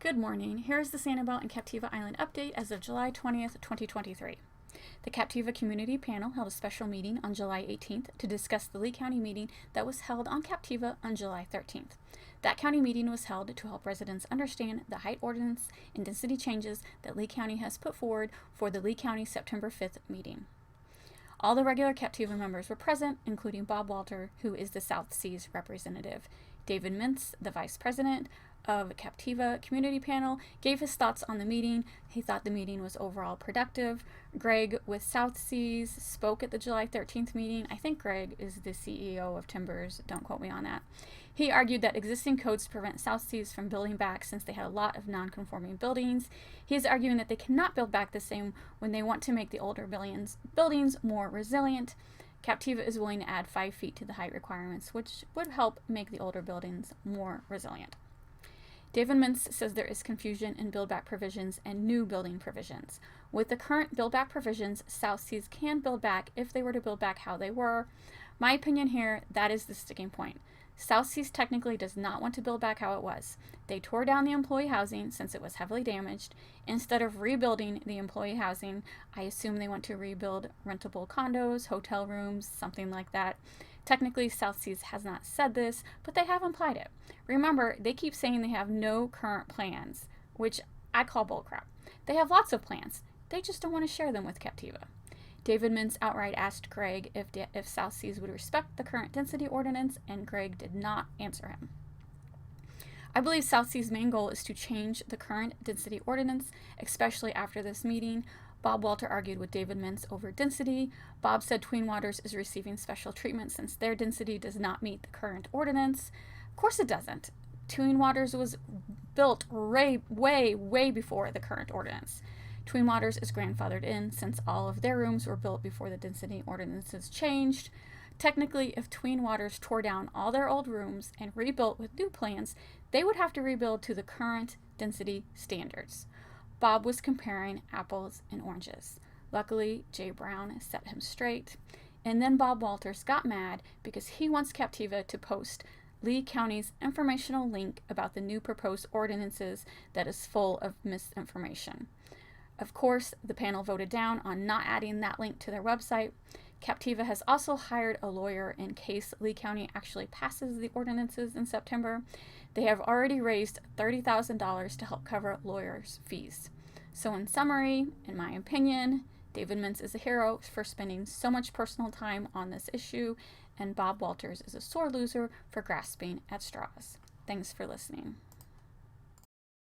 Good morning. Here is the Sanibel and Captiva Island update as of July 20th, 2023. The Captiva Community Panel held a special meeting on July 18th to discuss the Lee County meeting that was held on Captiva on July 13th. That county meeting was held to help residents understand the height ordinance and density changes that Lee County has put forward for the Lee County September 5th meeting. All the regular Captiva members were present, including Bob Walter, who is the South Seas representative. David Mintz, the vice president of Captiva Community Panel, gave his thoughts on the meeting. He thought the meeting was overall productive. Greg with South Seas spoke at the July 13th meeting. I think Greg is the CEO of Timbers. Don't quote me on that. He argued that existing codes prevent South Seas from building back since they had a lot of non-conforming buildings. He is arguing that they cannot build back the same when they want to make the older buildings more resilient. Captiva is willing to add 5 feet to the height requirements, which would help make the older buildings more resilient. David Mintz says there is confusion in build-back provisions and new building provisions. With the current build-back provisions, South Seas can build back if they were to build back how they were. My opinion here, that is the sticking point. South Seas technically does not want to build back how it was. They tore down the employee housing since it was heavily damaged. Instead of rebuilding the employee housing, I assume they want to rebuild rentable condos, hotel rooms, something like that. Technically, South Seas has not said this, but they have implied it. Remember, they keep saying they have no current plans, which I call bullcrap. They have lots of plans. They just don't want to share them with Captiva. David Mintz outright asked Greg if South Seas would respect the current density ordinance, and Greg did not answer him. I believe South Seas' main goal is to change the current density ordinance, especially after this meeting. Bob Walter argued with David Mintz over density. Bob said Twin Waters is receiving special treatment since their density does not meet the current ordinance. Of course it doesn't. Twin Waters was built way before the current ordinance. Twin Waters is grandfathered in since all of their rooms were built before the density ordinances changed. Technically, if Twin Waters tore down all their old rooms and rebuilt with new plans, they would have to rebuild to the current density standards. Bob was comparing apples and oranges. Luckily, Jay Brown set him straight. And then Bob Walters got mad because he wants Captiva to post Lee County's informational link about the new proposed ordinances that is full of misinformation. Of course, the panel voted down on not adding that link to their website. Captiva has also hired a lawyer in case Lee County actually passes the ordinances in September. They have already raised $30,000 to help cover lawyers' fees. So in summary, in my opinion, David Mintz is a hero for spending so much personal time on this issue, and Bob Walters is a sore loser for grasping at straws. Thanks for listening.